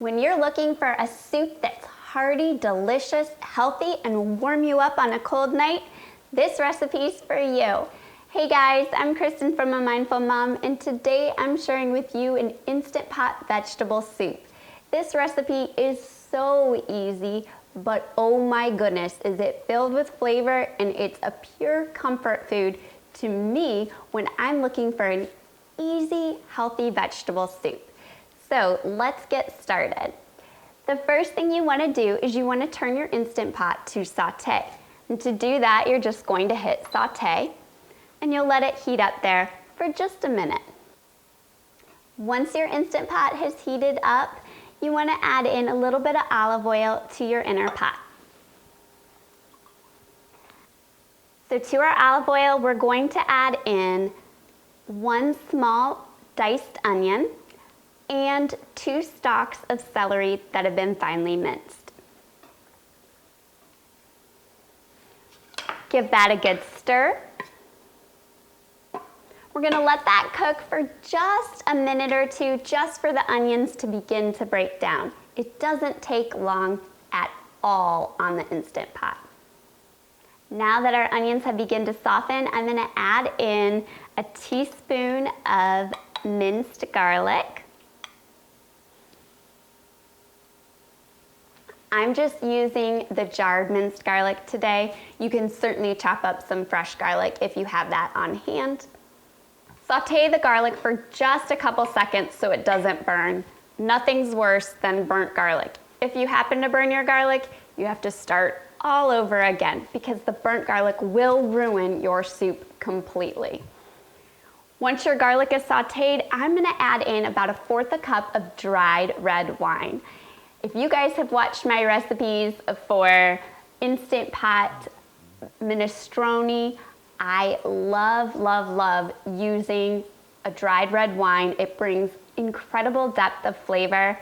When you're looking for a soup that's hearty, delicious, healthy, and will warm you up on a cold night, this recipe's for you. Hey guys, I'm Kristen from A Mindful Mom, and today I'm sharing with you an Instant Pot vegetable soup. This recipe is so easy, but oh my goodness, is it filled with flavor, and it's a pure comfort food to me when I'm looking for an easy, healthy vegetable soup. So let's get started. The first thing you want to do is you want to turn your Instant Pot to saute. And to do that, you're just going to hit saute, and you'll let it heat up there for just a minute. Once your Instant Pot has heated up, you want to add in a little bit of olive oil to your inner pot. So to our olive oil, we're going to add in 1 small diced onion and 2 stalks of celery that have been finely minced. Give that a good stir. We're gonna let that cook for just a minute or two, just for the onions to begin to break down. It doesn't take long at all on the Instant Pot. Now that our onions have begun to soften, I'm gonna add in a teaspoon of minced garlic. I'm just using the jarred minced garlic today. You can certainly chop up some fresh garlic if you have that on hand. Saute the garlic for just a couple seconds so it doesn't burn. Nothing's worse than burnt garlic. If you happen to burn your garlic, you have to start all over again because the burnt garlic will ruin your soup completely. Once your garlic is sauteed, I'm gonna add in about 1/4 cup of dried red wine. If you guys have watched my recipes for Instant Pot minestrone, I love using a dried red wine. It brings incredible depth of flavor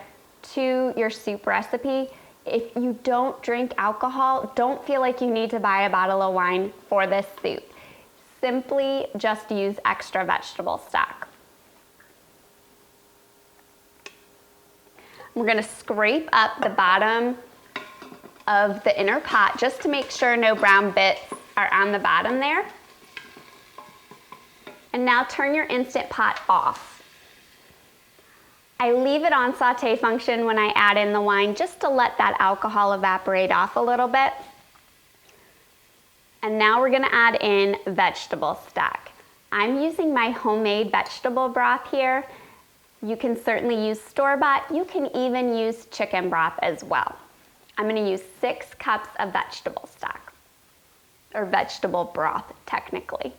to your soup recipe. If you don't drink alcohol, don't feel like you need to buy a bottle of wine for this soup. Simply just use extra vegetable stock. We're gonna scrape up the bottom of the inner pot just to make sure no brown bits are on the bottom there. And now turn your Instant Pot off. I leave it on saute function when I add in the wine just to let that alcohol evaporate off a little bit. And now we're gonna add in vegetable stock. I'm using my homemade vegetable broth here. You can certainly use store-bought. You can even use chicken broth as well. I'm gonna use 6 cups of vegetable stock, or vegetable broth technically.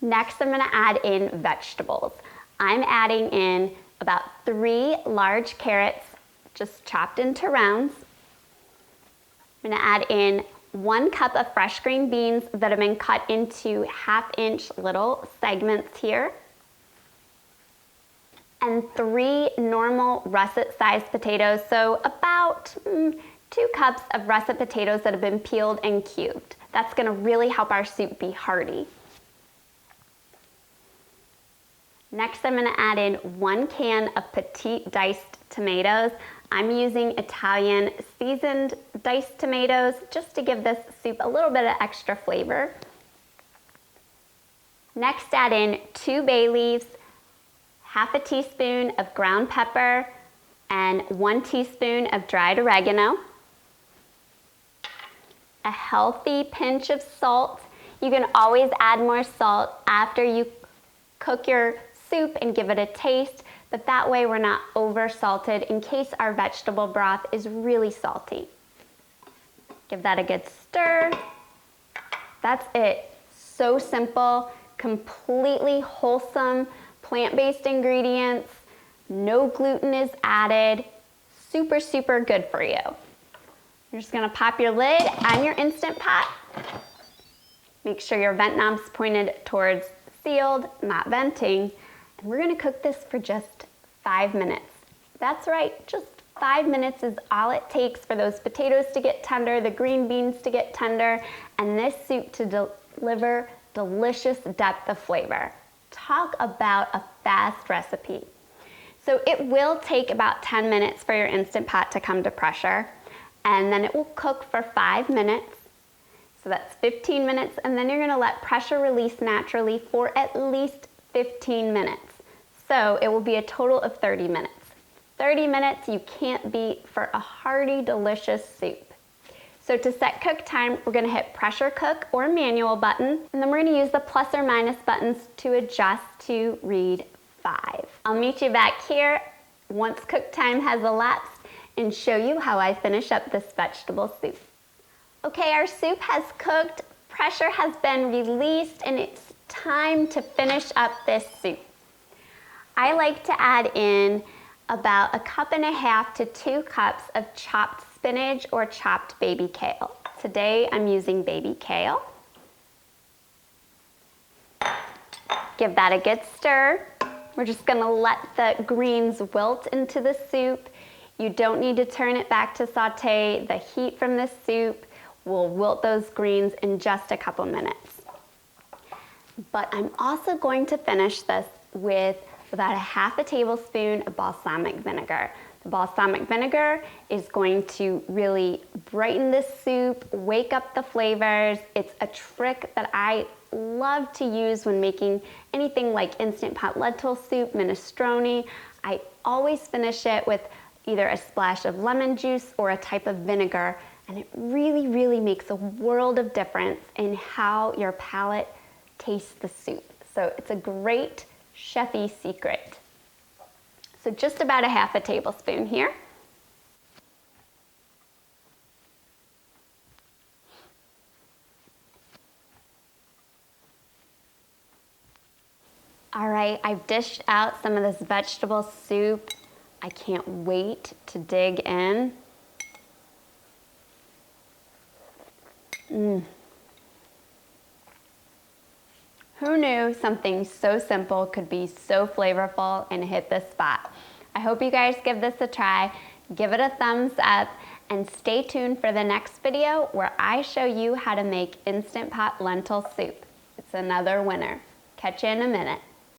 Next, I'm gonna add in vegetables. I'm adding in about 3 large carrots, just chopped into rounds. I'm gonna add in 1 cup of fresh green beans that have been cut into 1/2-inch little segments here. And 3 normal russet-sized potatoes, so about 2 cups of russet potatoes that have been peeled and cubed. That's gonna really help our soup be hearty. Next, I'm gonna add in 1 can of petite diced tomatoes. I'm using Italian seasoned diced tomatoes just to give this soup a little bit of extra flavor. Next, add in 2 bay leaves, 1/2 teaspoon of ground pepper, and 1 teaspoon of dried oregano. A healthy pinch of salt. You can always add more salt after you cook your soup and give it a taste, but that way we're not over salted in case our vegetable broth is really salty. Give that a good stir. That's it. So simple, completely wholesome, plant-based ingredients, no gluten is added, super, super good for you. You're just gonna pop your lid on your Instant Pot. Make sure your vent knob's pointed towards sealed, not venting. And we're gonna cook this for just 5 minutes. That's right, just 5 minutes is all it takes for those potatoes to get tender, the green beans to get tender, and this soup to deliver delicious depth of flavor. Talk about a fast recipe. So it will take about 10 minutes for your Instant Pot to come to pressure, and then it will cook for 5 minutes. So that's 15 minutes, and then you're gonna let pressure release naturally for at least 15 minutes. So it will be a total of 30 minutes. 30 minutes you can't beat for a hearty, delicious soup. So to set cook time, we're gonna hit pressure cook or manual button, and then we're gonna use the plus or minus buttons to adjust to read 5. I'll meet you back here once cook time has elapsed and show you how I finish up this vegetable soup. Okay, our soup has cooked, pressure has been released, and it's time to finish up this soup. I like to add in about 1.5 to 2 cups of chopped spinach or chopped baby kale. Today I'm using baby kale. Give that a good stir. We're just gonna let the greens wilt into the soup. You don't need to turn it back to saute. The heat from this soup will wilt those greens in just a couple minutes. But I'm also going to finish this with about 1/2 tablespoon of balsamic vinegar. The balsamic vinegar is going to really brighten this soup, wake up the flavors. It's a trick that I love to use when making anything like Instant Pot lentil soup, minestrone. I always finish it with either a splash of lemon juice or a type of vinegar, and it really, really makes a world of difference in how your palate tastes the soup. So it's a great chefy secret. So just about 1/2 tablespoon here. All right, I've dished out some of this vegetable soup. I can't wait to dig in. Who knew something so simple could be so flavorful and hit the spot? I hope you guys give this a try, give it a thumbs up, and stay tuned for the next video where I show you how to make Instant Pot lentil soup. It's another winner. Catch you in a minute.